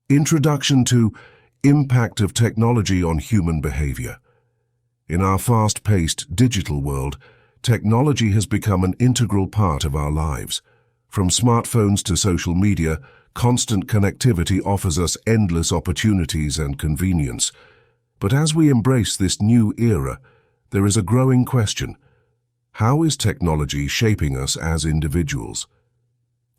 Introduction to Impact of Technology on Human Behavior. In our fast-paced digital world, technology has become an integral part of our lives. From smartphones to social media, constant connectivity offers us endless opportunities and convenience. But as we embrace this new era, there is a growing question. How is technology shaping us as individuals?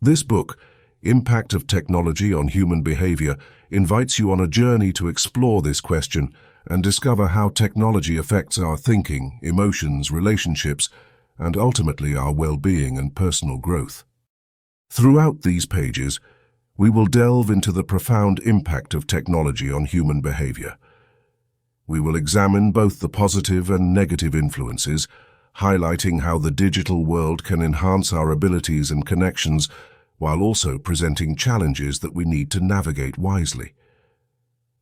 This book, Impact of Technology on Human Behavior, invites you on a journey to explore this question and discover how technology affects our thinking, emotions, relationships, and ultimately our well-being and personal growth. Throughout these pages, we will delve into the profound impact of technology on human behavior. We will examine both the positive and negative influences, highlighting how the digital world can enhance our abilities and connections while also presenting challenges that we need to navigate wisely.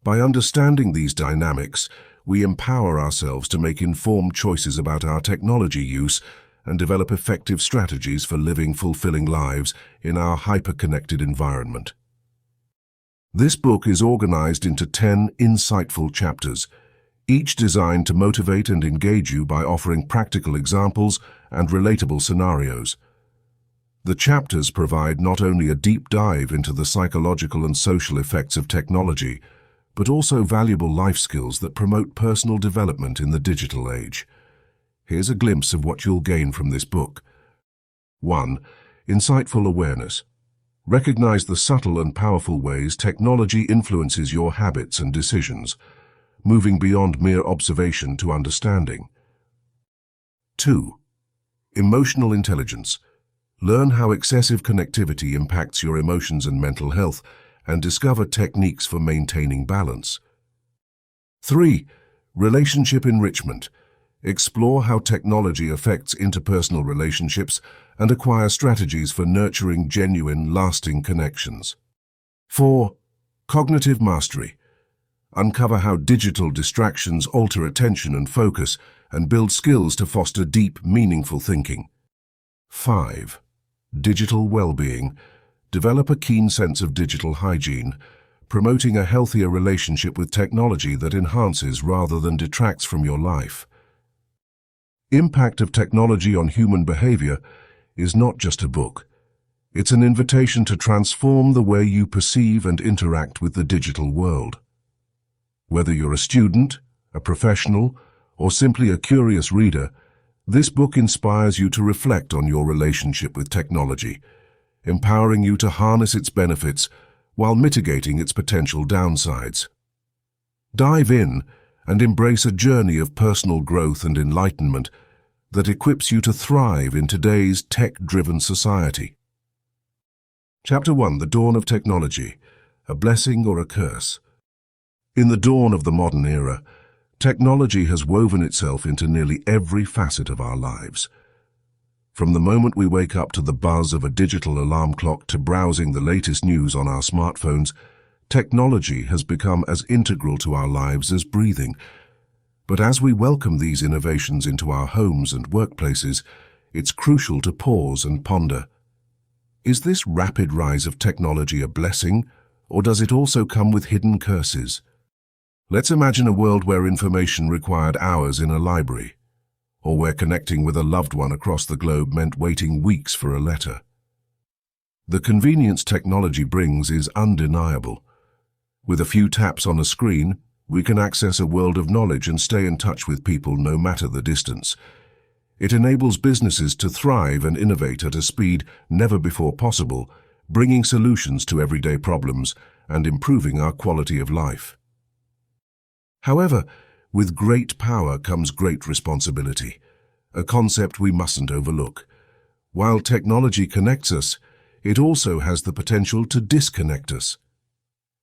By understanding these dynamics, we empower ourselves to make informed choices about our technology use and develop effective strategies for living fulfilling lives in our hyperconnected environment. This book is organized into 10 insightful chapters, each designed to motivate and engage you by offering practical examples and relatable scenarios. The chapters provide not only a deep dive into the psychological and social effects of technology, but also valuable life skills that promote personal development in the digital age. Here's a glimpse of what you'll gain from this book. 1. Insightful awareness. Recognize the subtle and powerful ways technology influences your habits and decisions, moving beyond mere observation to understanding. 2. Emotional intelligence. Learn how excessive connectivity impacts your emotions and mental health, and discover techniques for maintaining balance. 3. Relationship enrichment. Explore how technology affects interpersonal relationships and acquire strategies for nurturing genuine, lasting connections. 4. Cognitive mastery. Uncover how digital distractions alter attention and focus and build skills to foster deep, meaningful thinking. 5. Digital well-being. Develop a keen sense of digital hygiene, promoting a healthier relationship with technology that enhances rather than detracts from your life. Impact of Technology on Human Behavior is not just a book. It's an invitation to transform the way you perceive and interact with the digital world. Whether you're a student, a professional, or simply a curious reader, this book inspires you to reflect on your relationship with technology, empowering you to harness its benefits while mitigating its potential downsides. Dive in and embrace a journey of personal growth and enlightenment that equips you to thrive in today's tech-driven society. Chapter 1. The Dawn of Technology, a Blessing or a Curse. In the dawn of the modern era, technology has woven itself into nearly every facet of our lives. From the moment we wake up to the buzz of a digital alarm clock to browsing the latest news on our smartphones, technology has become as integral to our lives as breathing. But as we welcome these innovations into our homes and workplaces, it's crucial to pause and ponder. Is this rapid rise of technology a blessing, or does it also come with hidden curses? Let's imagine a world where information required hours in a library, or where connecting with a loved one across the globe meant waiting weeks for a letter. The convenience technology brings is undeniable. With a few taps on a screen, we can access a world of knowledge and stay in touch with people no matter the distance. It enables businesses to thrive and innovate at a speed never before possible, bringing solutions to everyday problems and improving our quality of life. However, with great power comes great responsibility, a concept we mustn't overlook. While technology connects us, it also has the potential to disconnect us.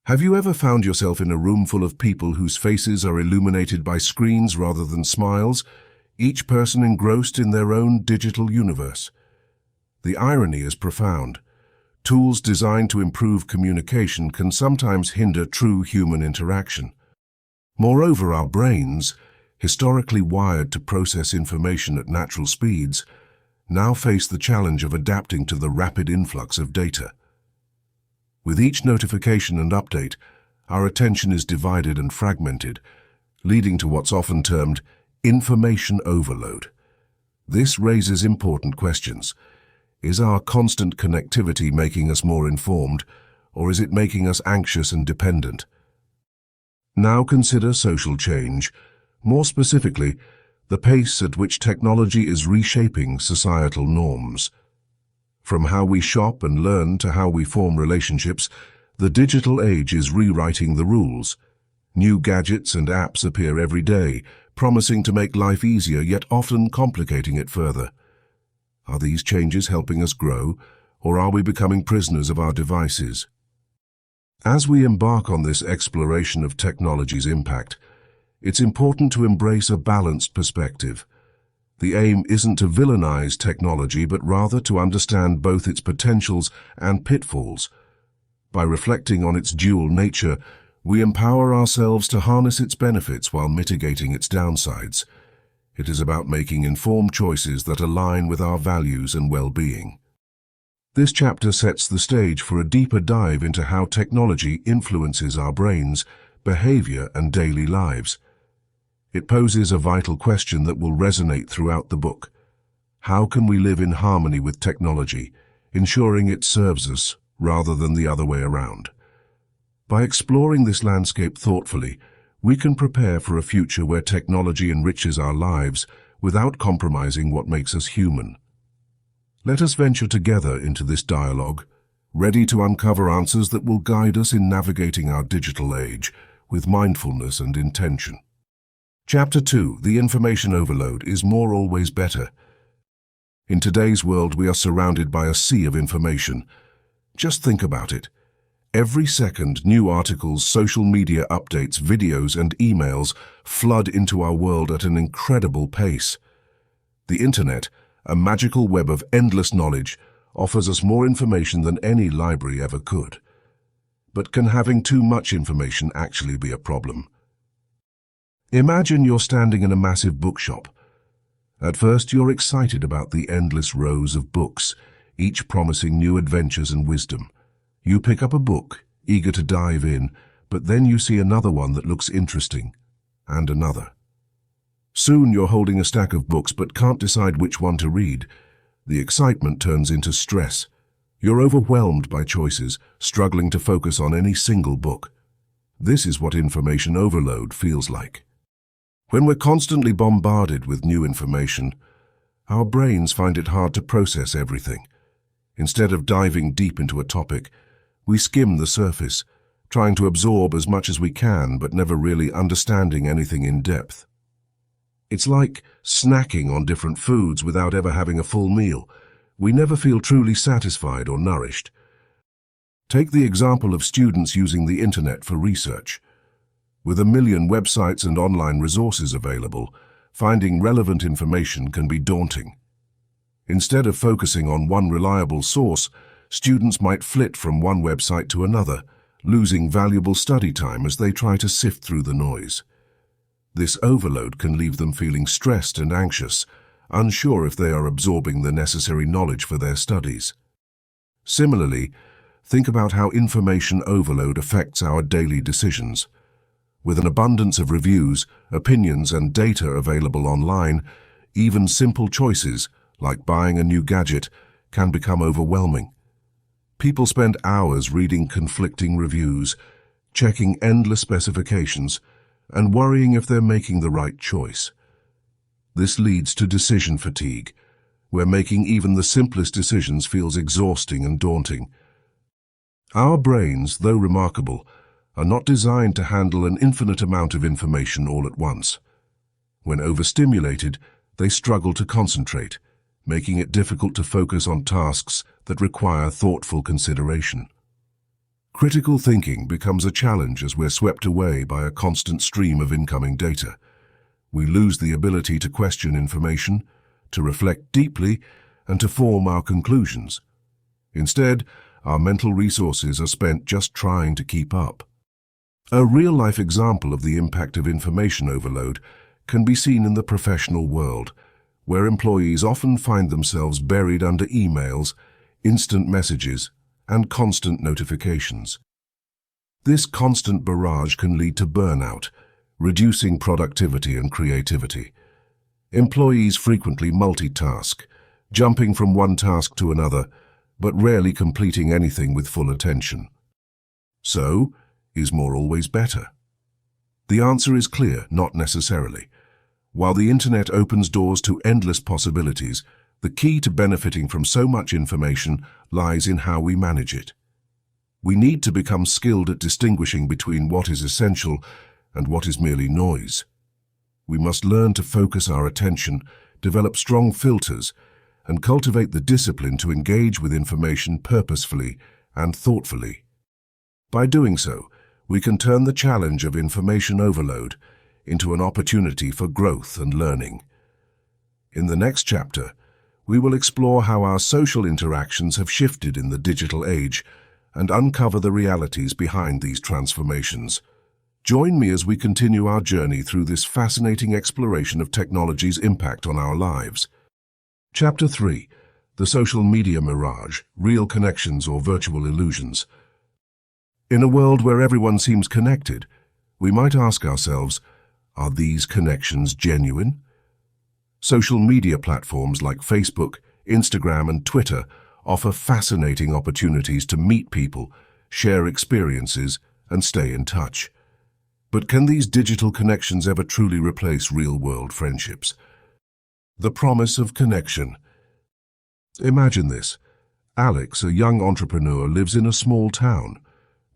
Have you ever found yourself in a room full of people whose faces are illuminated by screens rather than smiles, each person engrossed in their own digital universe? The irony is profound. Tools designed to improve communication can sometimes hinder true human interaction. Moreover, our brains, historically wired to process information at natural speeds, now face the challenge of adapting to the rapid influx of data. With each notification and update, our attention is divided and fragmented, leading to what's often termed information overload. This raises important questions. Is our constant connectivity making us more informed, or is it making us anxious and dependent? Now consider social change, more specifically, the pace at which technology is reshaping societal norms. From how we shop and learn to how we form relationships, the digital age is rewriting the rules. New gadgets and apps appear every day, promising to make life easier, yet often complicating it further. Are these changes helping us grow, or are we becoming prisoners of our devices? As we embark on this exploration of technology's impact, it's important to embrace a balanced perspective. The aim isn't to villainize technology, but rather to understand both its potentials and pitfalls. By reflecting on its dual nature, we empower ourselves to harness its benefits while mitigating its downsides. It is about making informed choices that align with our values and well-being. This chapter sets the stage for a deeper dive into how technology influences our brains, behavior, and daily lives. It poses a vital question that will resonate throughout the book. How can we live in harmony with technology, ensuring it serves us rather than the other way around? By exploring this landscape thoughtfully, we can prepare for a future where technology enriches our lives without compromising what makes us human. Let us venture together into this dialogue, ready to uncover answers that will guide us in navigating our digital age with mindfulness and intention. Chapter 2. The information overload. Is more always better? In today's world, we are surrounded by a sea of information. Just think about it. Every second, new articles, social media updates, videos, and emails flood into our world at an incredible pace. The Internet, a magical web of endless knowledge, offers us more information than any library ever could. But can having too much information actually be a problem? Imagine you're standing in a massive bookshop. At first, you're excited about the endless rows of books, each promising new adventures and wisdom. You pick up a book, eager to dive in, but then you see another one that looks interesting, and another. Soon you're holding a stack of books but can't decide which one to read. The excitement turns into stress. You're overwhelmed by choices, struggling to focus on any single book. This is what information overload feels like. When we're constantly bombarded with new information, our brains find it hard to process everything. Instead of diving deep into a topic, we skim the surface, trying to absorb as much as we can but never really understanding anything in depth. It's like snacking on different foods without ever having a full meal. We never feel truly satisfied or nourished. Take the example of students using the internet for research. With a million websites and online resources available, finding relevant information can be daunting. Instead of focusing on one reliable source, students might flit from one website to another, losing valuable study time as they try to sift through the noise. This overload can leave them feeling stressed and anxious, unsure if they are absorbing the necessary knowledge for their studies. Similarly, think about how information overload affects our daily decisions. With an abundance of reviews, opinions, and data available online, even simple choices, like buying a new gadget, can become overwhelming. People spend hours reading conflicting reviews, checking endless specifications, and worrying if they're making the right choice. This leads to decision fatigue, where making even the simplest decisions feels exhausting and daunting. Our brains, though remarkable, are not designed to handle an infinite amount of information all at once. When overstimulated, they struggle to concentrate, making it difficult to focus on tasks that require thoughtful consideration. Critical thinking becomes a challenge as we're swept away by a constant stream of incoming data. We lose the ability to question information, to reflect deeply, and to form our conclusions. Instead, our mental resources are spent just trying to keep up. A real-life example of the impact of information overload can be seen in the professional world, where employees often find themselves buried under emails, instant messages, and constant notifications. This constant barrage can lead to burnout, reducing productivity and creativity. Employees frequently multitask, jumping from one task to another, but rarely completing anything with full attention. So, is more always better? The answer is clear, not necessarily. While the internet opens doors to endless possibilities, the key to benefiting from so much information lies in how we manage it. We need to become skilled at distinguishing between what is essential and what is merely noise. We must learn to focus our attention, develop strong filters, and cultivate the discipline to engage with information purposefully and thoughtfully. By doing so, we can turn the challenge of information overload into an opportunity for growth and learning. In the next chapter, we will explore how our social interactions have shifted in the digital age and uncover the realities behind these transformations. Join me as we continue our journey through this fascinating exploration of technology's impact on our lives. Chapter 3. The Social Media Mirage, Real Connections or Virtual Illusions. In a world where everyone seems connected, we might ask ourselves, are these connections genuine? Social media platforms like Facebook, Instagram, and Twitter offer fascinating opportunities to meet people, share experiences, and stay in touch. But can these digital connections ever truly replace real-world friendships? The promise of connection. Imagine this. Alex, a young entrepreneur, lives in a small town.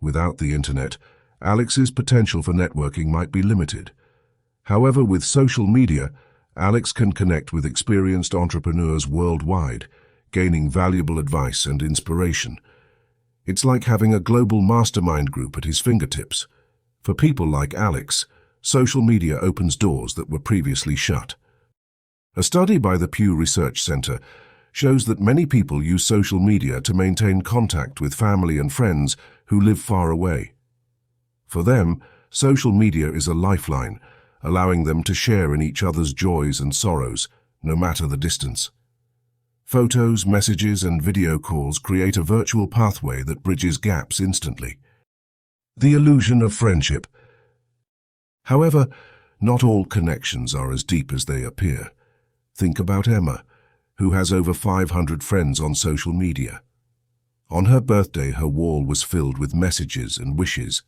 Without the internet, Alex's potential for networking might be limited. However, with social media, Alex can connect with experienced entrepreneurs worldwide, gaining valuable advice and inspiration. It's like having a global mastermind group at his fingertips. For people like Alex, social media opens doors that were previously shut. A study by the Pew Research Center shows that many people use social media to maintain contact with family and friends who live far away. For them, social media is a lifeline, allowing them to share in each other's joys and sorrows, no matter the distance. Photos, messages, and video calls create a virtual pathway that bridges gaps instantly. The illusion of friendship. However, not all connections are as deep as they appear. Think about Emma, who has over 500 friends on social media. On her birthday, her wall was filled with messages and wishes.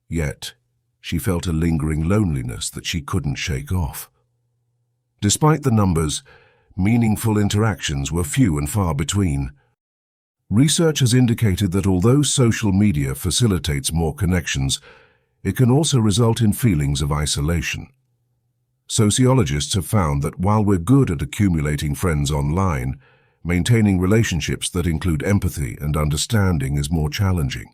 Yet, she felt a lingering loneliness that she couldn't shake off. Despite the numbers, meaningful interactions were few and far between. Research has indicated that although social media facilitates more connections, it can also result in feelings of isolation. Sociologists have found that while we're good at accumulating friends online, maintaining relationships that include empathy and understanding is more challenging.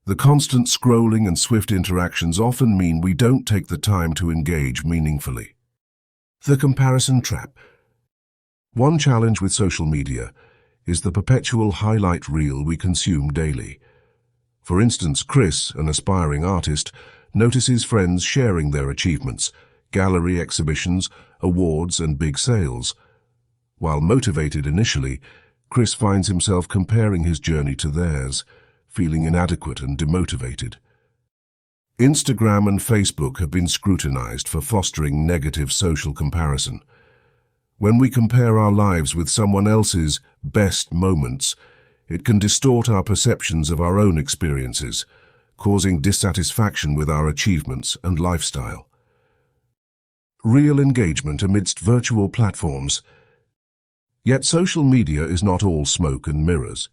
The constant scrolling and swift interactions often mean we don't take the time to engage meaningfully. The comparison trap. One challenge with social media is the perpetual highlight reel we consume daily. For instance, Chris, an aspiring artist, notices friends sharing their achievements, gallery exhibitions, awards, and big sales. While motivated initially, Chris finds himself comparing his journey to theirs, feeling inadequate and demotivated. Instagram and Facebook have been scrutinized for fostering negative social comparison. When we compare our lives with someone else's best moments, it can distort our perceptions of our own experiences, causing dissatisfaction with our achievements and lifestyle. Real engagement amidst virtual platforms. Yet social media is not all smoke and mirrors.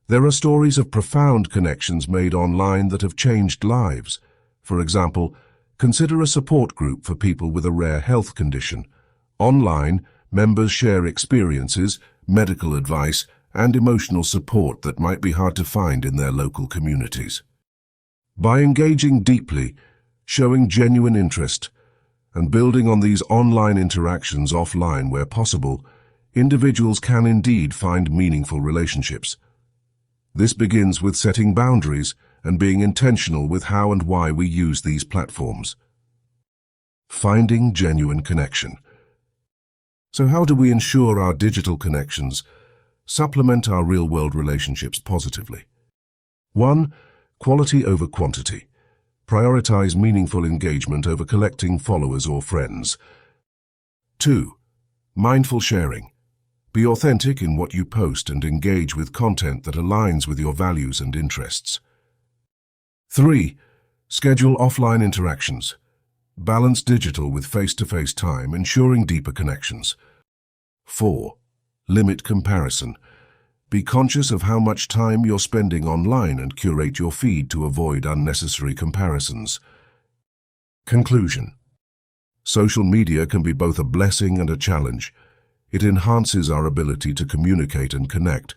There are stories of profound connections made online that have changed lives. For example, consider a support group for people with a rare health condition. Online, members share experiences, medical advice, and emotional support that might be hard to find in their local communities. By engaging deeply, showing genuine interest, and building on these online interactions offline where possible, individuals can indeed find meaningful relationships. This begins with setting boundaries and being intentional with how and why we use these platforms. Finding genuine connection. So how do we ensure our digital connections supplement our real-world relationships positively? 1. Quality over quantity. Prioritize meaningful engagement over collecting followers or friends. 2. Mindful sharing. Be authentic in what you post and engage with content that aligns with your values and interests. 3. Schedule offline interactions. Balance digital with face-to-face time, ensuring deeper connections. 4. Limit comparison. Be conscious of how much time you're spending online and curate your feed to avoid unnecessary comparisons. Conclusion. Social media can be both a blessing and a challenge. It enhances our ability to communicate and connect,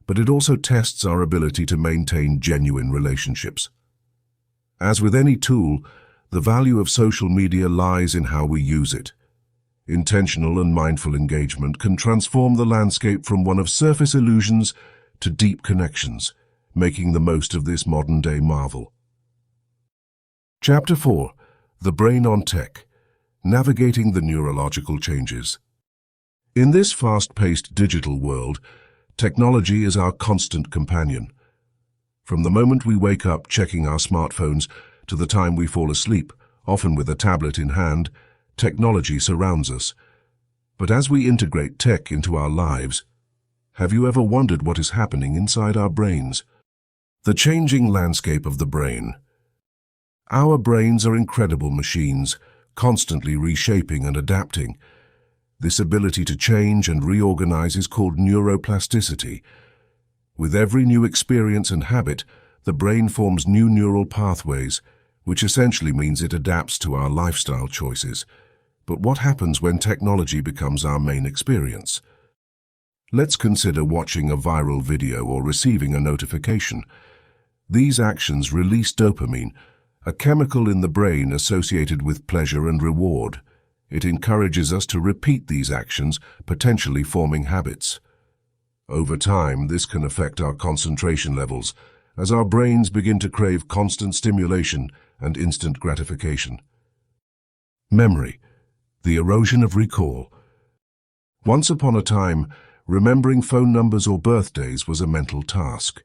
but it also tests our ability to maintain genuine relationships. As with any tool, the value of social media lies in how we use it. Intentional and mindful engagement can transform the landscape from one of surface illusions to deep connections, making the most of this modern-day marvel. Chapter 4. The Brain on Tech. Navigating the Neurological Changes. In this fast-paced digital world, technology is our constant companion. From the moment we wake up checking our smartphones to the time we fall asleep, often with a tablet in hand, technology surrounds us. But as we integrate tech into our lives, have you ever wondered what is happening inside our brains? The changing landscape of the brain. Our brains are incredible machines, constantly reshaping and adapting. This ability to change and reorganize is called neuroplasticity. With every new experience and habit, the brain forms new neural pathways, which essentially means it adapts to our lifestyle choices. But what happens when technology becomes our main experience? Let's consider watching a viral video or receiving a notification. These actions release dopamine, a chemical in the brain associated with pleasure and reward. It encourages us to repeat these actions, potentially forming habits. Over time, this can affect our concentration levels, as our brains begin to crave constant stimulation and instant gratification. Memory. The erosion of recall. Once upon a time, remembering phone numbers or birthdays was a mental task.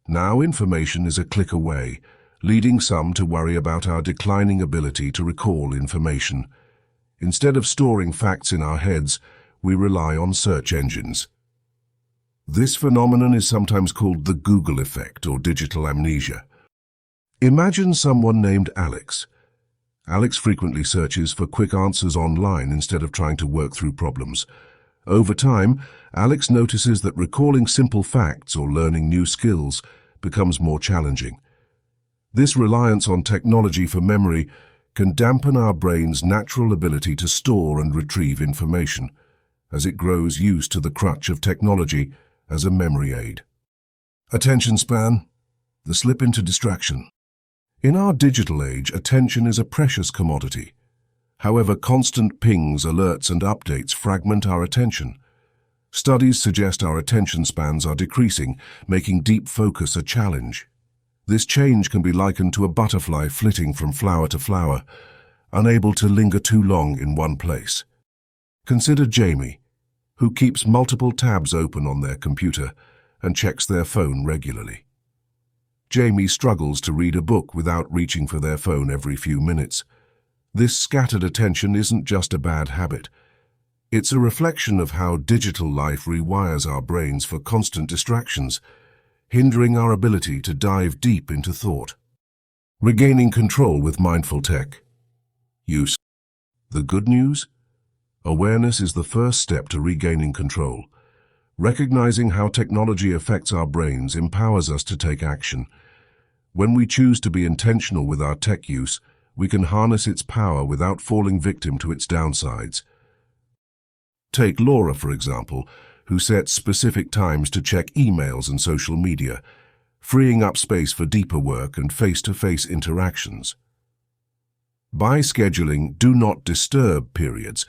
Now information is a click away, leading some to worry about our declining ability to recall information. Instead of storing facts in our heads, we rely on search engines. This phenomenon is sometimes called the Google effect or digital amnesia. Imagine someone named Alex. Alex frequently searches for quick answers online instead of trying to work through problems. Over time, Alex notices that recalling simple facts or learning new skills becomes more challenging. This reliance on technology for memory can dampen our brain's natural ability to store and retrieve information, as it grows used to the crutch of technology as a memory aid. Attention span. The slip into distraction. In our digital age, attention is a precious commodity. However, constant pings, alerts, and updates fragment our attention. Studies suggest our attention spans are decreasing, making deep focus a challenge. This change can be likened to a butterfly flitting from flower to flower, unable to linger too long in one place. Consider Jamie, who keeps multiple tabs open on their computer and checks their phone regularly. Jamie struggles to read a book without reaching for their phone every few minutes. This scattered attention isn't just a bad habit. It's a reflection of how digital life rewires our brains for constant distractions, hindering our ability to dive deep into thought. Regaining control with mindful tech. Use. The good news? Awareness is the first step to regaining control. Recognizing how technology affects our brains empowers us to take action. When we choose to be intentional with our tech use, we can harness its power without falling victim to its downsides. Take Laura, for example, who sets specific times to check emails and social media, freeing up space for deeper work and face-to-face interactions. By scheduling do not disturb periods,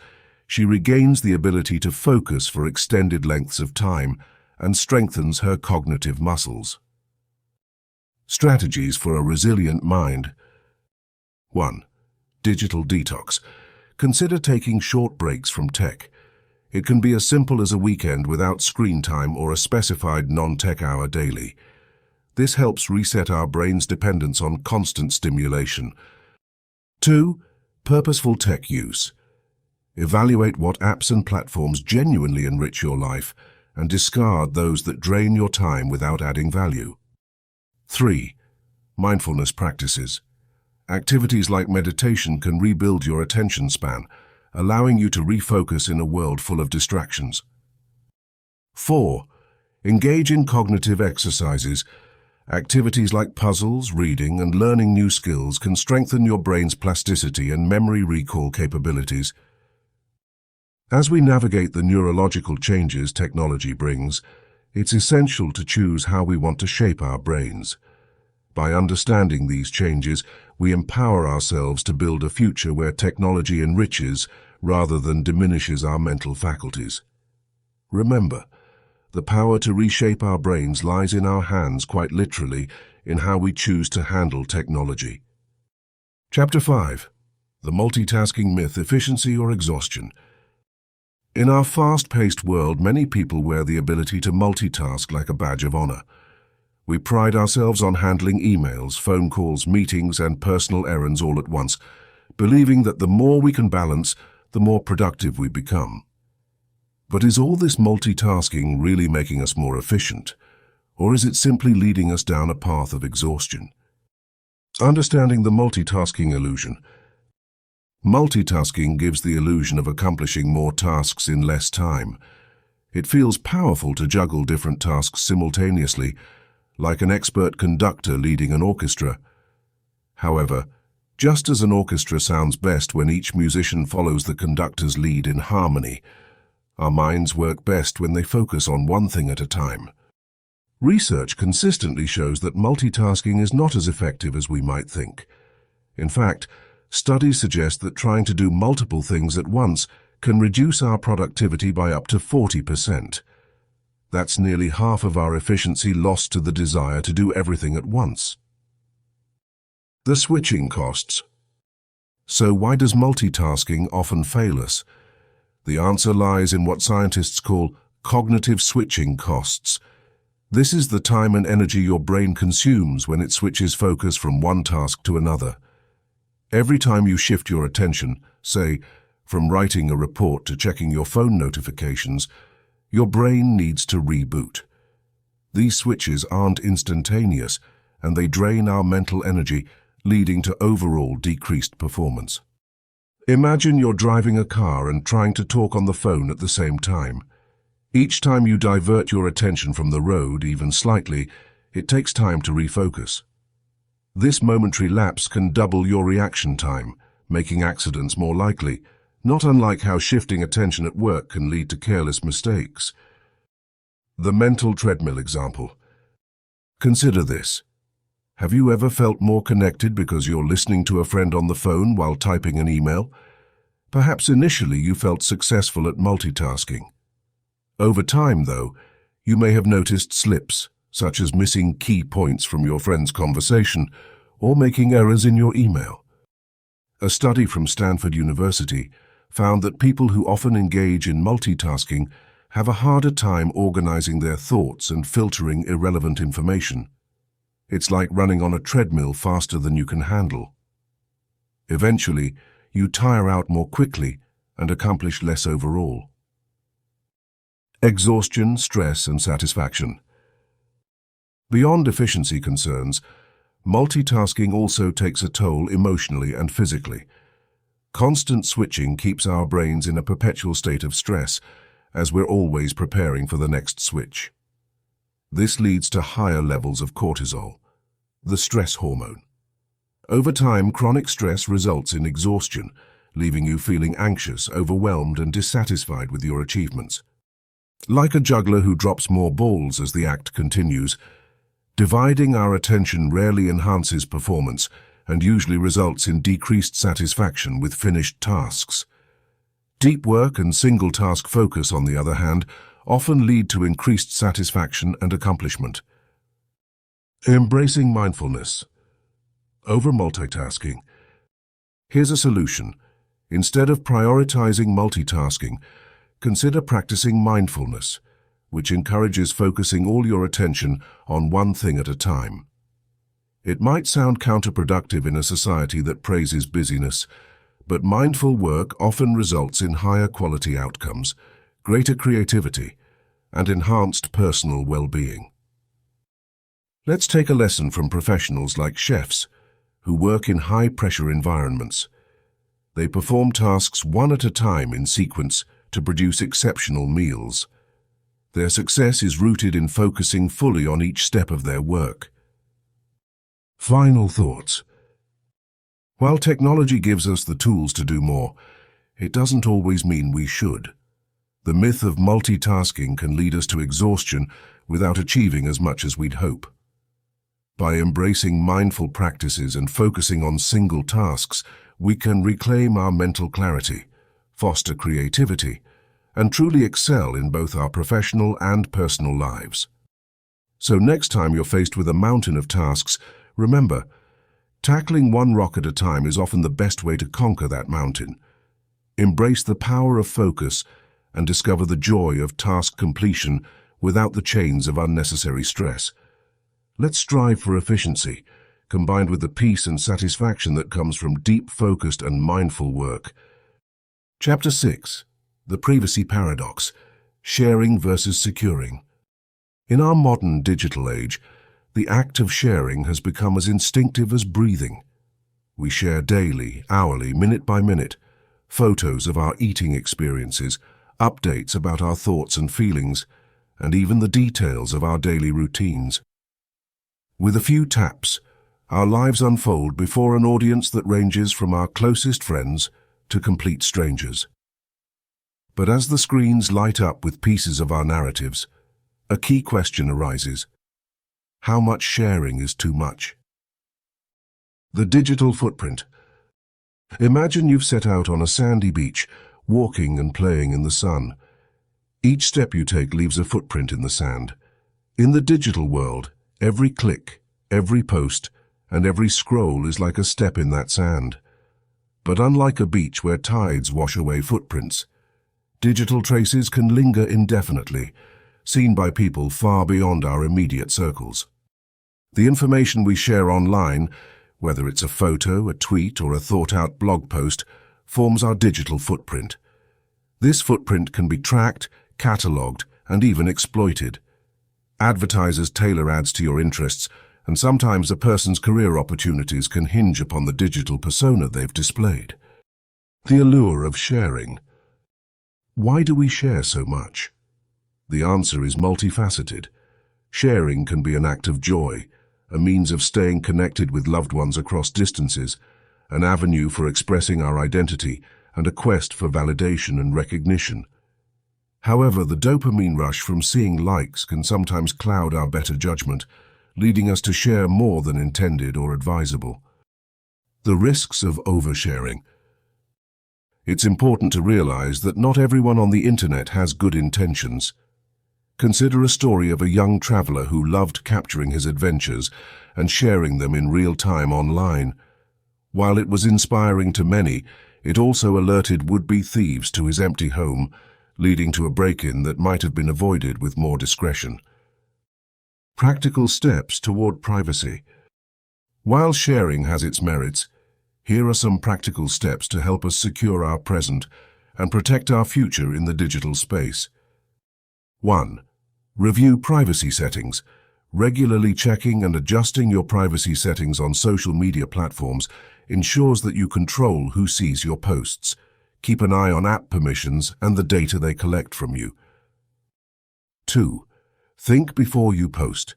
she regains the ability to focus for extended lengths of time and strengthens her cognitive muscles. Strategies for a resilient mind. 1. Digital detox. Consider taking short breaks from tech. It can be as simple as a weekend without screen time or a specified non-tech hour daily. This helps reset our brain's dependence on constant stimulation. 2. Purposeful tech use. Evaluate what apps and platforms genuinely enrich your life and discard those that drain your time without adding value. 3. Mindfulness practices. Activities like meditation can rebuild your attention span, allowing you to refocus in a world full of distractions. 4. Engage in cognitive exercises. Activities like puzzles, reading, and learning new skills can strengthen your brain's plasticity and memory recall capabilities. As we navigate the neurological changes technology brings, it's essential to choose how we want to shape our brains. By understanding these changes, we empower ourselves to build a future where technology enriches rather than diminishes our mental faculties. Remember, the power to reshape our brains lies in our hands, quite literally, in how we choose to handle technology. Chapter 5. The multitasking myth: efficiency or exhaustion. In our fast-paced world, many people wear the ability to multitask like a badge of honor. We pride ourselves on handling emails, phone calls, meetings, and personal errands all at once, believing that the more we can balance, the more productive we become. But is all this multitasking really making us more efficient, or is it simply leading us down a path of exhaustion? Understanding the multitasking illusion. Multitasking gives the illusion of accomplishing more tasks in less time. It feels powerful to juggle different tasks simultaneously, like an expert conductor leading an orchestra. However, just as an orchestra sounds best when each musician follows the conductor's lead in harmony, our minds work best when they focus on one thing at a time. Research consistently shows that multitasking is not as effective as we might think. In fact, studies suggest that trying to do multiple things at once can reduce our productivity by up to 40%. That's nearly half of our efficiency lost to the desire to do everything at once. The switching costs. So why does multitasking often fail us? The answer lies in what scientists call cognitive switching costs. This is the time and energy your brain consumes when it switches focus from one task to another. Every time you shift your attention, say, from writing a report to checking your phone notifications, your brain needs to reboot. These switches aren't instantaneous, and they drain our mental energy, leading to overall decreased performance. Imagine you're driving a car and trying to talk on the phone at the same time. Each time you divert your attention from the road, even slightly, it takes time to refocus. This momentary lapse can double your reaction time, making accidents more likely, not unlike how shifting attention at work can lead to careless mistakes. The mental treadmill example. Consider this. Have you ever felt more connected because you're listening to a friend on the phone while typing an email? Perhaps initially you felt successful at multitasking. Over time, though, you may have noticed slips, such as missing key points from your friend's conversation or making errors in your email. A study from Stanford University found that people who often engage in multitasking have a harder time organizing their thoughts and filtering irrelevant information. It's like running on a treadmill faster than you can handle. Eventually, you tire out more quickly and accomplish less overall. Exhaustion, stress, and satisfaction. Beyond efficiency concerns, multitasking also takes a toll emotionally and physically. Constant switching keeps our brains in a perpetual state of stress, as we're always preparing for the next switch. This leads to higher levels of cortisol, the stress hormone. Over time, chronic stress results in exhaustion, leaving you feeling anxious, overwhelmed, and dissatisfied with your achievements. Like a juggler who drops more balls as the act continues, dividing our attention rarely enhances performance and usually results in decreased satisfaction with finished tasks. Deep work and single-task focus, on the other hand, often lead to increased satisfaction and accomplishment. Embracing mindfulness. Over multitasking. Here's a solution. Instead of prioritizing multitasking, consider practicing mindfulness. which encourages focusing all your attention on one thing at a time. It might sound counterproductive in a society that praises busyness, but mindful work often results in higher quality outcomes, greater creativity, and enhanced personal well-being. Let's take a lesson from professionals like chefs, who work in high-pressure environments. They perform tasks one at a time in sequence to produce exceptional meals. Their success is rooted in focusing fully on each step of their work. Final thoughts. While technology gives us the tools to do more, it doesn't always mean we should. The myth of multitasking can lead us to exhaustion without achieving as much as we'd hope. By embracing mindful practices and focusing on single tasks, we can reclaim our mental clarity, foster creativity, and truly excel in both our professional and personal lives. So next time you're faced with a mountain of tasks, remember, tackling one rock at a time is often the best way to conquer that mountain. Embrace the power of focus and discover the joy of task completion without the chains of unnecessary stress. Let's strive for efficiency, combined with the peace and satisfaction that comes from deep, focused and mindful work. Chapter 6. The Privacy Paradox: Sharing versus Securing. In our modern digital age, the act of sharing has become as instinctive as breathing. We share daily, hourly, minute by minute, photos of our eating experiences, updates about our thoughts and feelings, and even the details of our daily routines. With a few taps, our lives unfold before an audience that ranges from our closest friends to complete strangers. But as the screens light up with pieces of our narratives, a key question arises: how much sharing is too much? The digital footprint. Imagine you've set out on a sandy beach, walking and playing in the sun. Each step you take leaves a footprint in the sand. In the digital world, every click, every post, and every scroll is like a step in that sand. But unlike a beach where tides wash away footprints, digital traces can linger indefinitely, seen by people far beyond our immediate circles. The information we share online, whether it's a photo, a tweet, or a thought-out blog post, forms our digital footprint. This footprint can be tracked, catalogued, and even exploited. Advertisers tailor ads to your interests, and sometimes a person's career opportunities can hinge upon the digital persona they've displayed. The allure of sharing. Why do we share so much? The answer is multifaceted. Sharing can be an act of joy, a means of staying connected with loved ones across distances, an avenue for expressing our identity, and a quest for validation and recognition. However, the dopamine rush from seeing likes can sometimes cloud our better judgment, leading us to share more than intended or advisable. The risks of oversharing. It's important to realize that not everyone on the internet has good intentions. Consider a story of a young traveler who loved capturing his adventures and sharing them in real time online. While it was inspiring to many, it also alerted would-be thieves to his empty home, leading to a break-in that might have been avoided with more discretion. Practical steps toward privacy. While sharing has its merits, here are some practical steps to help us secure our present and protect our future in the digital space. 1. Review privacy settings. Regularly checking and adjusting your privacy settings on social media platforms ensures that you control who sees your posts. Keep an eye on app permissions and the data they collect from you. 2. Think before you post.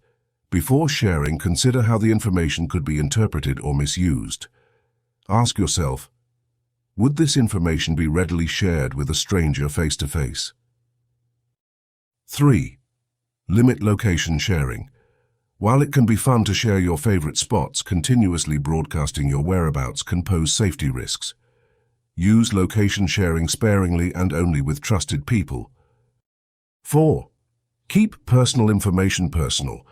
Before sharing, consider how the information could be interpreted or misused. Ask yourself, would this information be readily shared with a stranger face-to-face? 3. Limit location sharing. While it can be fun to share your favorite spots, continuously broadcasting your whereabouts can pose safety risks. Use location sharing sparingly and only with trusted people. 4. Keep personal information personal.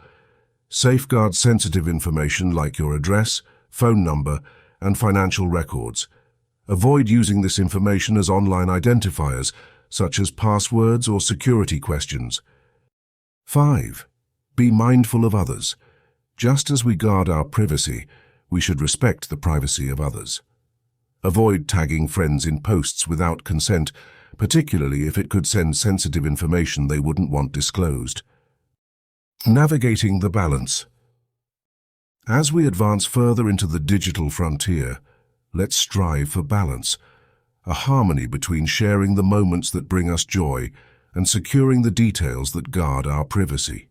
Safeguard sensitive information like your address, phone number, and financial records. Avoid using this information as online identifiers, such as passwords or security questions. 5. Be mindful of others. Just as we guard our privacy, we should respect the privacy of others. Avoid tagging friends in posts without consent, particularly if it could send sensitive information they wouldn't want disclosed. Navigating the balance. As we advance further into the digital frontier, let's strive for balance, a harmony between sharing the moments that bring us joy and securing the details that guard our privacy.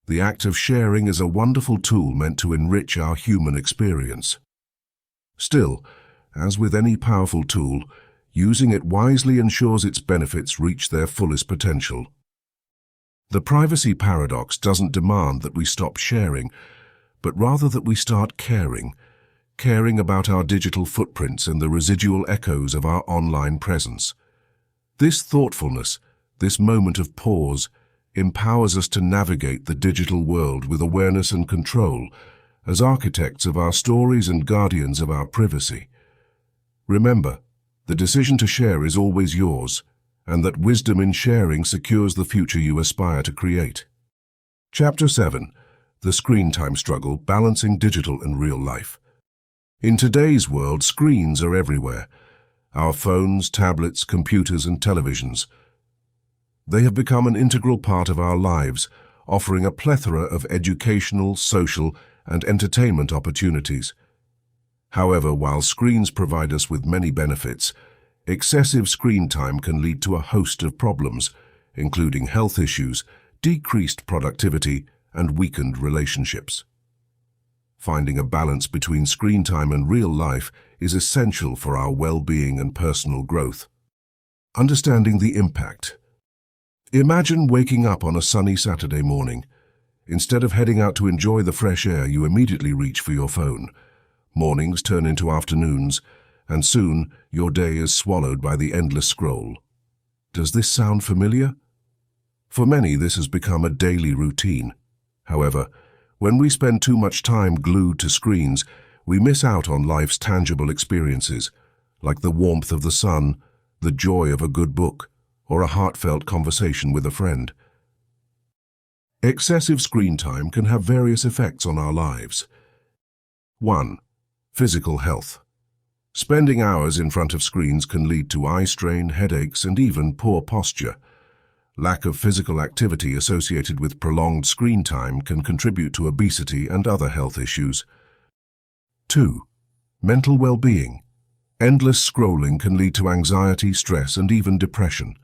The act of sharing is a wonderful tool meant to enrich our human experience. Still, as with any powerful tool, using it wisely ensures its benefits reach their fullest potential. The privacy paradox doesn't demand that we stop sharing, but rather that we start caring about our digital footprints and the residual echoes of our online presence. This thoughtfulness, this moment of pause, empowers us to navigate the digital world with awareness and control, as architects of our stories and guardians of our privacy. Remember, the decision to share is always yours, and that wisdom in sharing secures the future you aspire to create. Chapter 7. The Screen Time Struggle, Balancing Digital and Real Life. In today's world, screens are everywhere. Our phones, tablets, computers, and televisions. They have become an integral part of our lives, offering a plethora of educational, social, and entertainment opportunities. However, while screens provide us with many benefits, excessive screen time can lead to a host of problems, including health issues, decreased productivity, and weakened relationships. Finding a balance between screen time and real life is essential for our well-being and personal growth. Understanding the impact. Imagine waking up on a sunny Saturday morning. Instead of heading out to enjoy the fresh air, you immediately reach for your phone. Mornings turn into afternoons, and soon your day is swallowed by the endless scroll. Does this sound familiar? For many, this has become a daily routine. However, when we spend too much time glued to screens, we miss out on life's tangible experiences, like the warmth of the sun, the joy of a good book, or a heartfelt conversation with a friend. Excessive screen time can have various effects on our lives. 1. Physical health. Spending hours in front of screens can lead to eye strain, headaches, and even poor posture. Lack of physical activity associated with prolonged screen time can contribute to obesity and other health issues. 2. Mental well-being. Endless scrolling can lead to anxiety, stress, and even depression.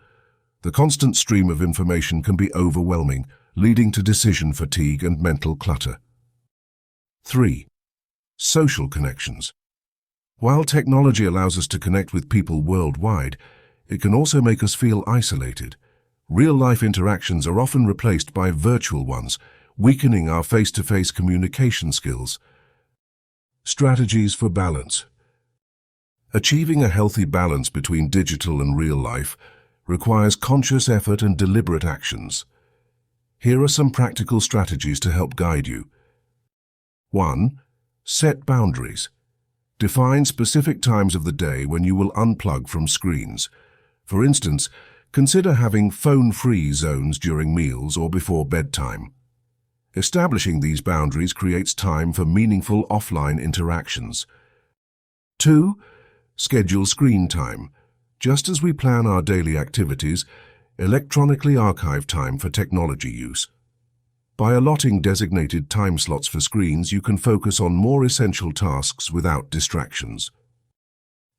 The constant stream of information can be overwhelming, leading to decision fatigue and mental clutter. 3. Social connections. While technology allows us to connect with people worldwide, it can also make us feel isolated. Real-life interactions are often replaced by virtual ones, weakening our face-to-face communication skills. Strategies for balance. Achieving a healthy balance between digital and real life requires conscious effort and deliberate actions. Here are some practical strategies to help guide you. 1. Set boundaries. Define specific times of the day when you will unplug from screens. For instance, consider having phone-free zones during meals or before bedtime. Establishing these boundaries creates time for meaningful offline interactions. 2. Schedule screen time. Just as we plan our daily activities, electronically archive time for technology use. By allotting designated time slots for screens, you can focus on more essential tasks without distractions.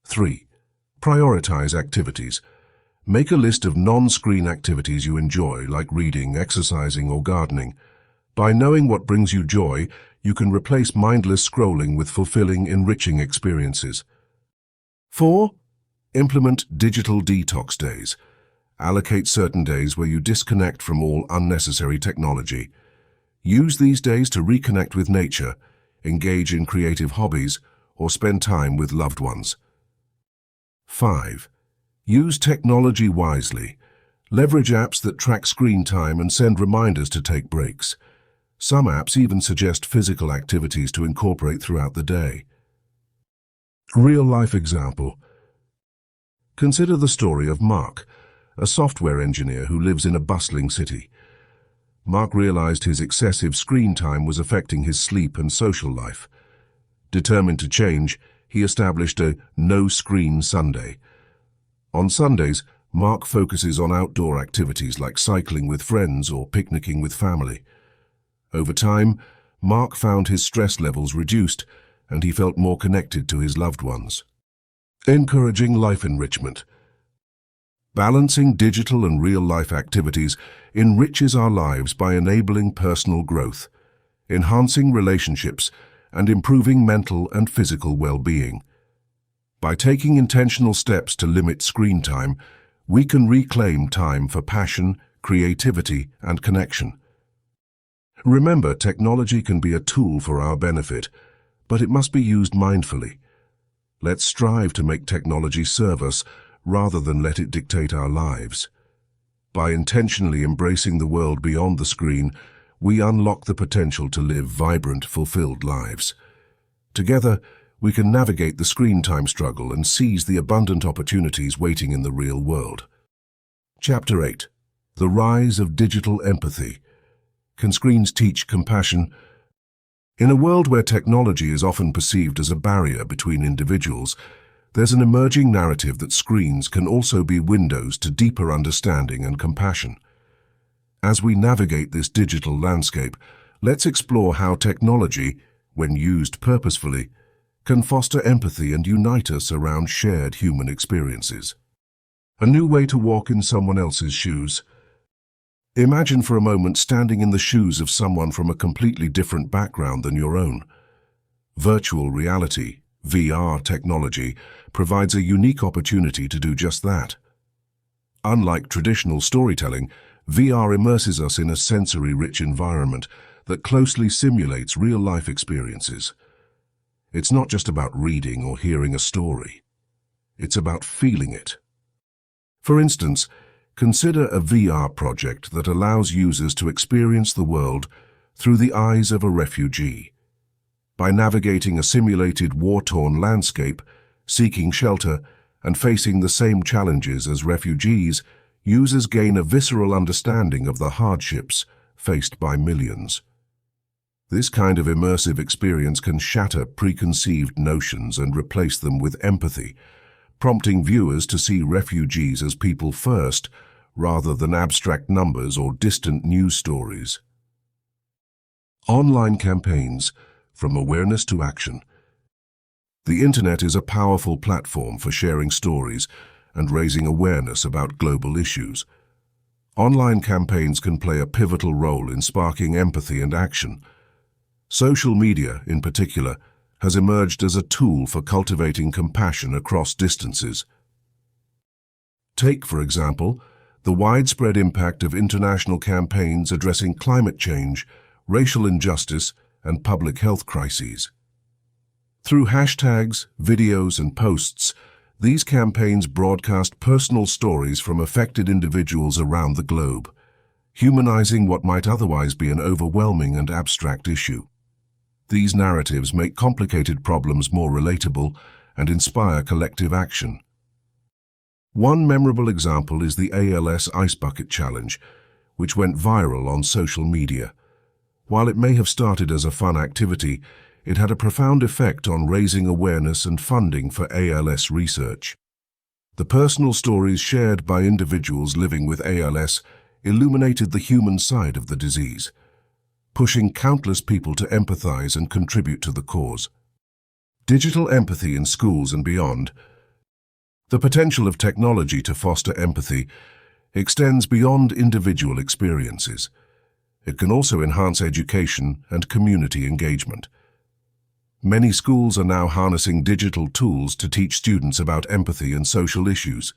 3. Prioritize activities. Make a list of non-screen activities you enjoy, like reading, exercising, or gardening. By knowing what brings you joy, you can replace mindless scrolling with fulfilling, enriching experiences. 4. Implement digital detox days. Allocate certain days where you disconnect from all unnecessary technology. Use these days to reconnect with nature, engage in creative hobbies, or spend time with loved ones. 5. Use technology wisely. Leverage apps that track screen time and send reminders to take breaks. Some apps even suggest physical activities to incorporate throughout the day. Real-life example. Consider the story of Mark, a software engineer who lives in a bustling city. Mark realized his excessive screen time was affecting his sleep and social life. Determined to change, he established a no-screen Sunday. On Sundays, Mark focuses on outdoor activities like cycling with friends or picnicking with family. Over time, Mark found his stress levels reduced and he felt more connected to his loved ones. Encouraging life enrichment. Balancing digital and real-life activities enriches our lives by enabling personal growth, enhancing relationships, and improving mental and physical well-being. By taking intentional steps to limit screen time, we can reclaim time for passion, creativity, and connection. Remember, technology can be a tool for our benefit, but it must be used mindfully. Let's strive to make technology serve us rather than let it dictate our lives. By intentionally embracing the world beyond the screen, we unlock the potential to live vibrant, fulfilled lives. Together, we can navigate the screen time struggle and seize the abundant opportunities waiting in the real world. Chapter 8. The Rise of Digital Empathy. Can screens teach compassion? In a world where technology is often perceived as a barrier between individuals, there's an emerging narrative that screens can also be windows to deeper understanding and compassion. As we navigate this digital landscape, let's explore how technology, when used purposefully, can foster empathy and unite us around shared human experiences. A new way to walk in someone else's shoes. Imagine for a moment standing in the shoes of someone from a completely different background than your own. Virtual reality, VR technology, provides a unique opportunity to do just that. Unlike traditional storytelling, VR immerses us in a sensory-rich environment that closely simulates real-life experiences. It's not just about reading or hearing a story. It's about feeling it. For instance, consider a VR project that allows users to experience the world through the eyes of a refugee. By navigating a simulated war-torn landscape, seeking shelter, and facing the same challenges as refugees, users gain a visceral understanding of the hardships faced by millions. This kind of immersive experience can shatter preconceived notions and replace them with empathy, prompting viewers to see refugees as people first, rather than abstract numbers or distant news stories. Online campaigns, from awareness to action. The internet is a powerful platform for sharing stories and raising awareness about global issues. Online campaigns can play a pivotal role in sparking empathy and action. Social media, in particular, has emerged as a tool for cultivating compassion across distances. Take, for example, the widespread impact of international campaigns addressing climate change, racial injustice, and public health crises. Through hashtags, videos, and posts, these campaigns broadcast personal stories from affected individuals around the globe, humanizing what might otherwise be an overwhelming and abstract issue. These narratives make complicated problems more relatable and inspire collective action. One memorable example is the ALS Ice Bucket Challenge, which went viral on social media. While it may have started as a fun activity, it had a profound effect on raising awareness and funding for ALS research. The personal stories shared by individuals living with ALS illuminated the human side of the disease, pushing countless people to empathize and contribute to the cause. Digital empathy in schools and beyond. The potential of technology to foster empathy extends beyond individual experiences. It can also enhance education and community engagement. Many schools are now harnessing digital tools to teach students about empathy and social issues.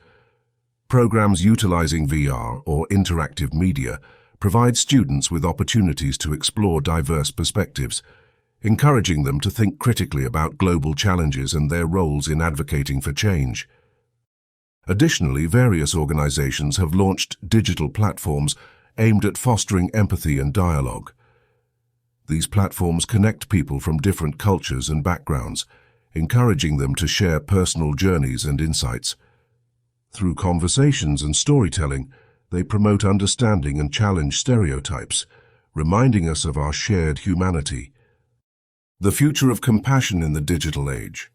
Programs utilizing VR or interactive media provide students with opportunities to explore diverse perspectives, encouraging them to think critically about global challenges and their roles in advocating for change. Additionally, various organizations have launched digital platforms aimed at fostering empathy and dialogue. These platforms connect people from different cultures and backgrounds, encouraging them to share personal journeys and insights. Through conversations and storytelling, They promote understanding and challenge stereotypes, reminding us of our shared humanity. The future of compassion in the digital age.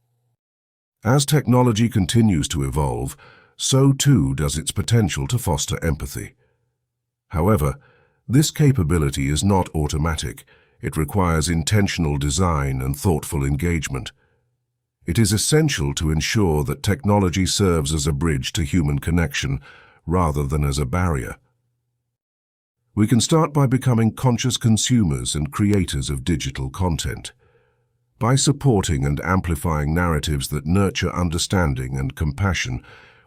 As technology continues to evolve, so too does its potential to foster empathy. However, this capability is not automatic. It requires intentional design and thoughtful engagement. It is essential to ensure that technology serves as a bridge to human connection rather than as a barrier. We can start by becoming conscious consumers and creators of digital content. By supporting and amplifying narratives that nurture understanding and compassion,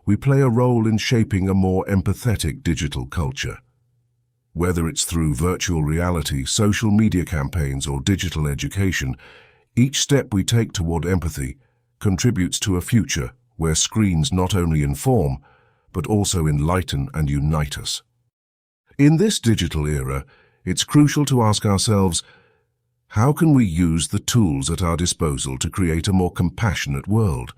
we play a role in shaping a more empathetic digital culture. Whether it's through virtual reality, social media campaigns, or digital education, each step we take toward empathy contributes to a future where screens not only inform, but also enlighten and unite us. In this digital era, it's crucial to ask ourselves, how can we use the tools at our disposal to create a more compassionate world?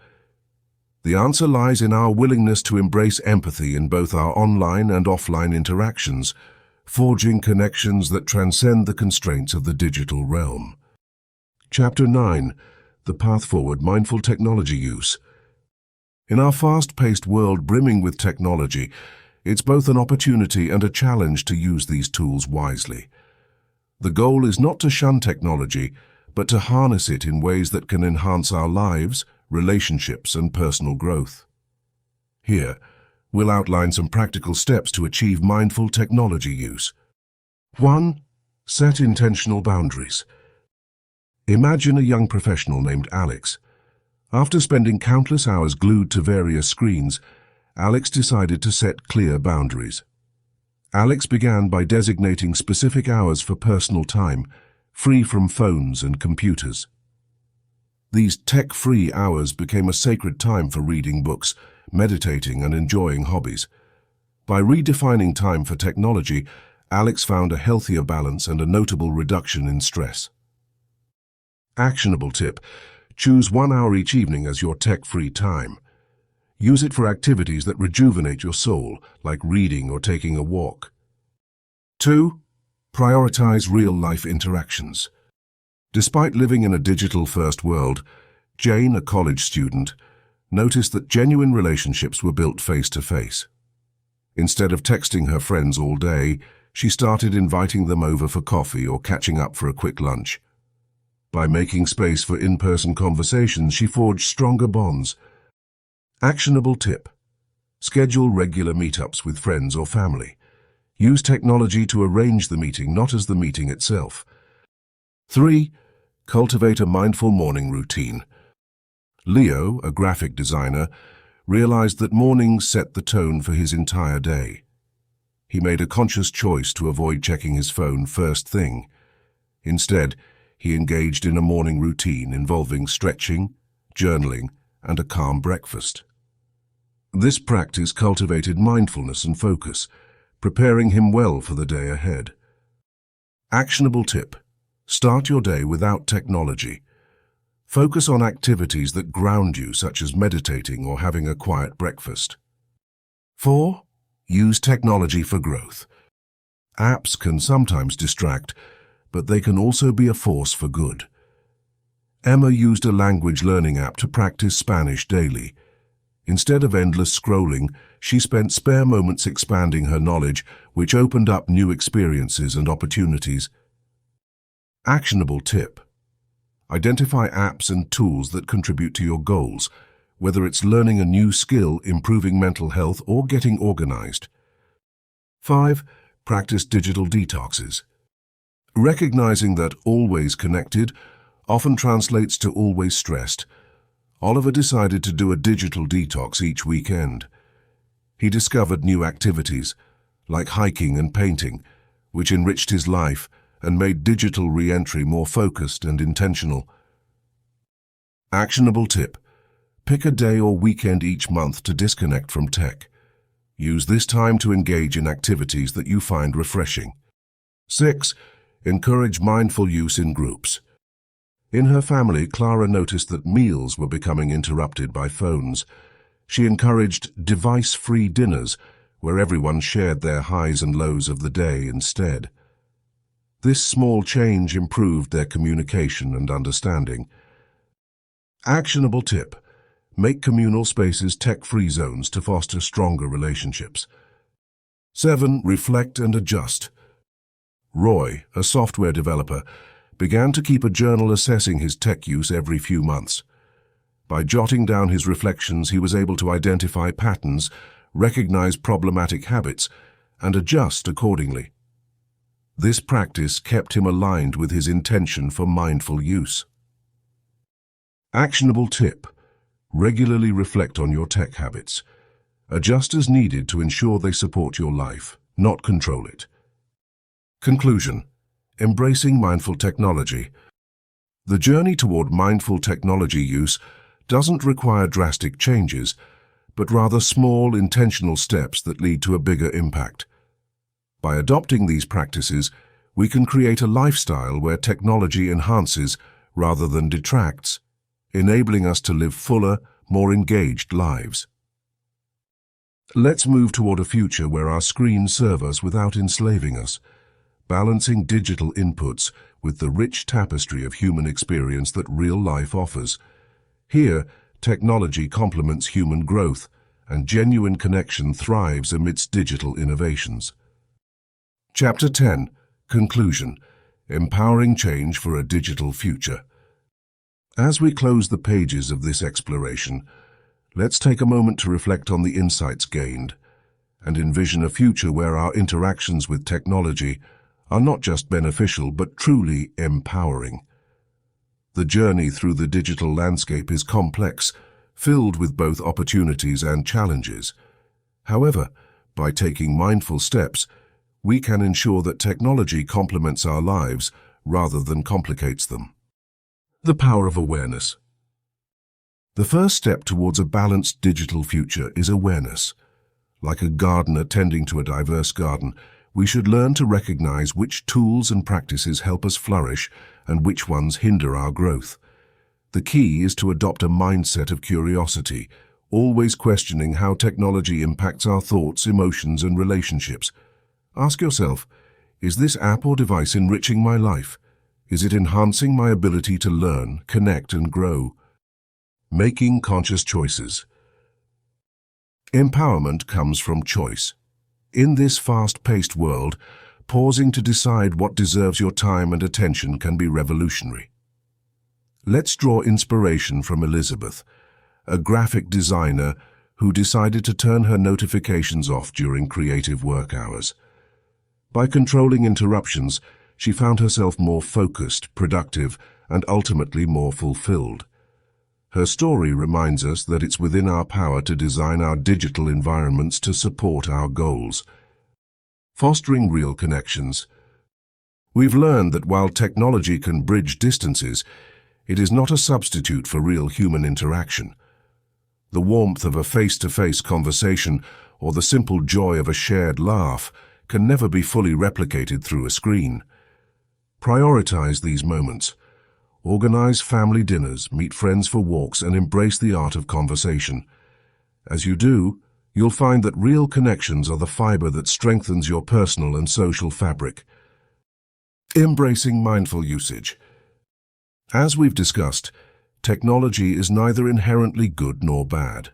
The answer lies in our willingness to embrace empathy in both our online and offline interactions, forging connections that transcend the constraints of the digital realm. Chapter 9. The Path Forward: Mindful Technology Use. In our fast-paced world brimming with technology, it's both an opportunity and a challenge to use these tools wisely. The goal is not to shun technology, but to harness it in ways that can enhance our lives, relationships, and personal growth. Here, we'll outline some practical steps to achieve mindful technology use. 1. Set intentional boundaries. Imagine a young professional named Alex. After spending countless hours glued to various screens, Alex decided to set clear boundaries. Alex began by designating specific hours for personal time, free from phones and computers. These tech-free hours became a sacred time for reading books, meditating, and enjoying hobbies. By redefining time for technology, Alex found a healthier balance and a notable reduction in stress. Actionable tip: choose 1 hour each evening as your tech-free time. Use it for activities that rejuvenate your soul, like reading or taking a walk. 2. Prioritize real-life interactions. Despite living in a digital-first world, Jane, a college student, noticed that genuine relationships were built face-to-face. Instead of texting her friends all day, she started inviting them over for coffee or catching up for a quick lunch. By making space for in-person conversations, she forged stronger bonds. Actionable tip: schedule regular meetups with friends or family. Use technology to arrange the meeting, not as the meeting itself. 3. Cultivate a mindful morning routine. Leo, a graphic designer, realized that mornings set the tone for his entire day. He made a conscious choice to avoid checking his phone first thing. Instead, he engaged in a morning routine involving stretching, journaling, and a calm breakfast. This practice cultivated mindfulness and focus, preparing him well for the day ahead. Actionable tip: start your day without technology. Focus on activities that ground you, such as meditating or having a quiet breakfast. 4. Use technology for growth. Apps can sometimes distract, but they can also be a force for good. Emma used a language learning app to practice Spanish daily. Instead of endless scrolling, she spent spare moments expanding her knowledge, which opened up new experiences and opportunities. Actionable tip: identify apps and tools that contribute to your goals, whether it's learning a new skill, improving mental health, or getting organized. 5. Practice digital detoxes. Recognizing that always connected often translates to always stressed, Oliver decided to do a digital detox each weekend. He discovered new activities, like hiking and painting, which enriched his life and made digital re-entry more focused and intentional. Actionable tip: pick a day or weekend each month to disconnect from tech. Use this time to engage in activities that you find refreshing. 6. Encourage mindful use in groups. In her family, Clara noticed that meals were becoming interrupted by phones. She encouraged device-free dinners, where everyone shared their highs and lows of the day instead. This small change improved their communication and understanding. Actionable tip: make communal spaces tech-free zones to foster stronger relationships. 7. Reflect and adjust. Roy, a software developer, began to keep a journal assessing his tech use every few months. By jotting down his reflections, he was able to identify patterns, recognize problematic habits, and adjust accordingly. This practice kept him aligned with his intention for mindful use. Actionable tip: regularly reflect on your tech habits. Adjust as needed to ensure they support your life, not control it. Conclusion: embracing mindful technology. The journey toward mindful technology use doesn't require drastic changes, but rather small, intentional steps that lead to a bigger impact. By adopting these practices, we can create a lifestyle where technology enhances rather than detracts, enabling us to live fuller, more engaged lives. Let's move toward a future where our screens serve us without enslaving us, balancing digital inputs with the rich tapestry of human experience that real life offers. Here, technology complements human growth, and genuine connection thrives amidst digital innovations. Chapter 10. Conclusion: empowering change for a digital future. As we close the pages of this exploration, let's take a moment to reflect on the insights gained and envision a future where our interactions with technology are not just beneficial but truly empowering. The journey through the digital landscape is complex, filled with both opportunities and challenges. However, by taking mindful steps, we can ensure that technology complements our lives rather than complicates them. The power of awareness. The first step towards a balanced digital future is awareness. Like a gardener tending to a diverse garden, we should learn to recognize which tools and practices help us flourish and which ones hinder our growth. The key is to adopt a mindset of curiosity, always questioning how technology impacts our thoughts, emotions, and relationships. Ask yourself, is this app or device enriching my life? Is it enhancing my ability to learn, connect, and grow? Making conscious choices. Empowerment comes from choice. In this fast-paced world, pausing to decide what deserves your time and attention can be revolutionary. Let's draw inspiration from Elizabeth, a graphic designer who decided to turn her notifications off during creative work hours. By controlling interruptions, she found herself more focused, productive, and ultimately more fulfilled. Her story reminds us that it's within our power to design our digital environments to support our goals. Fostering real connections. We've learned that while technology can bridge distances, it is not a substitute for real human interaction. The warmth of a face-to-face conversation or the simple joy of a shared laugh can never be fully replicated through a screen. Prioritize these moments. Organize family dinners, meet friends for walks, and embrace the art of conversation. As you do, you'll find that real connections are the fiber that strengthens your personal and social fabric. Embracing mindful usage. As we've discussed, technology is neither inherently good nor bad.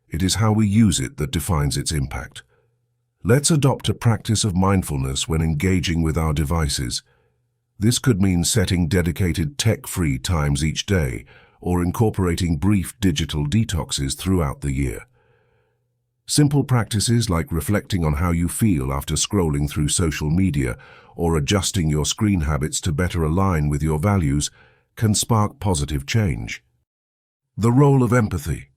It is how we use it that defines its impact. Let's adopt a practice of mindfulness when engaging with our devices. This could mean setting dedicated tech-free times each day or incorporating brief digital detoxes throughout the year. Simple practices like reflecting on how you feel after scrolling through social media or adjusting your screen habits to better align with your values can spark positive change. The role of empathy.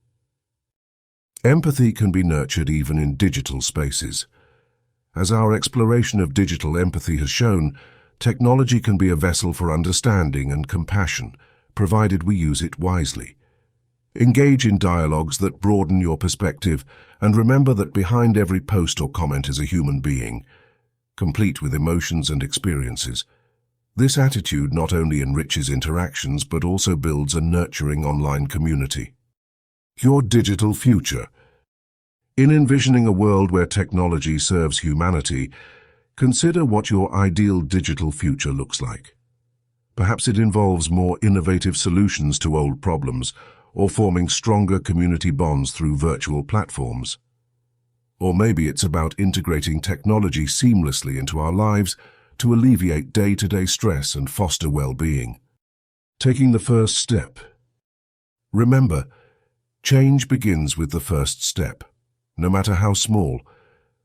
Empathy can be nurtured even in digital spaces. As our exploration of digital empathy has shown, technology can be a vessel for understanding and compassion, provided we use it wisely. Engage in dialogues that broaden your perspective, and remember that behind every post or comment is a human being, complete with emotions and experiences. This attitude not only enriches interactions but also builds a nurturing online community. Your digital future. In envisioning a world where technology serves humanity, consider what your ideal digital future looks like. Perhaps it involves more innovative solutions to old problems, or forming stronger community bonds through virtual platforms. Or maybe it's about integrating technology seamlessly into our lives to alleviate day-to-day stress and foster well-being. Taking the first step. Remember, change begins with the first step. No matter how small,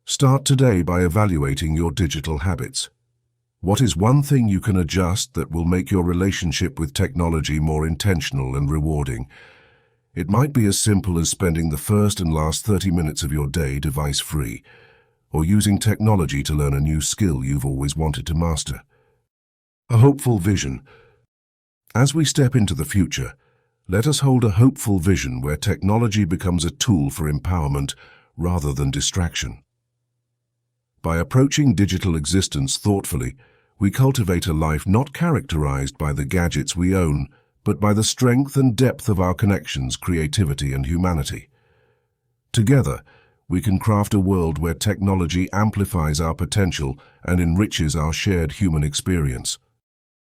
start today by evaluating your digital habits. What is one thing you can adjust that will make your relationship with technology more intentional and rewarding? It might be as simple as spending the first and last 30 minutes of your day device-free, or using technology to learn a new skill you've always wanted to master. A hopeful vision. As we step into the future, let us hold a hopeful vision where technology becomes a tool for empowerment rather than distraction. By approaching digital existence thoughtfully, we cultivate a life not characterized by the gadgets we own, but by the strength and depth of our connections, creativity, and humanity. Together, we can craft a world where technology amplifies our potential and enriches our shared human experience.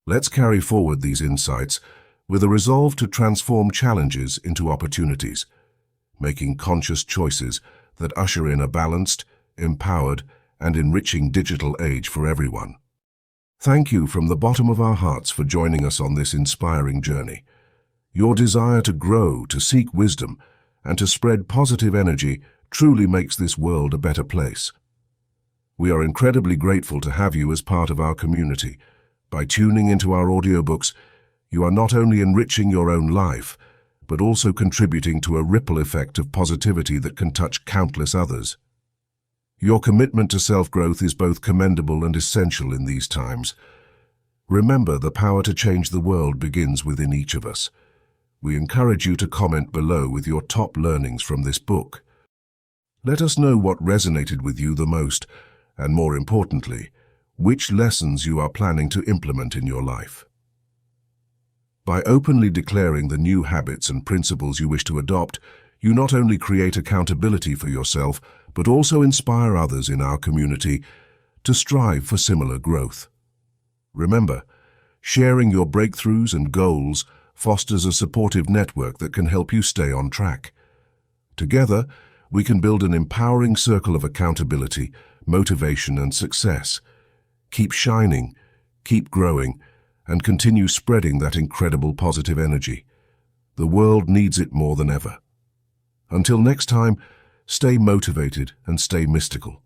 Let's carry forward these insights with a resolve to transform challenges into opportunities, making conscious choices that usher in a balanced, empowered, and enriching digital age for everyone. Thank you from the bottom of our hearts for joining us on this inspiring journey. Your desire to grow, to seek wisdom, and to spread positive energy truly makes this world a better place. We are incredibly grateful to have you as part of our community. By tuning into our audiobooks, you are not only enriching your own life, but also contributing to a ripple effect of positivity that can touch countless others. Your commitment to self-growth is both commendable and essential in these times. Remember, the power to change the world begins within each of us. We encourage you to comment below with your top learnings from this book. Let us know what resonated with you the most, and more importantly, which lessons you are planning to implement in your life. By openly declaring the new habits and principles you wish to adopt, you not only create accountability for yourself, but also inspire others in our community to strive for similar growth. Remember, sharing your breakthroughs and goals fosters a supportive network that can help you stay on track. Together, we can build an empowering circle of accountability, motivation, and success. Keep shining, keep growing, and continue spreading that incredible positive energy. The world needs it more than ever. Until next time, stay motivated and stay mystical.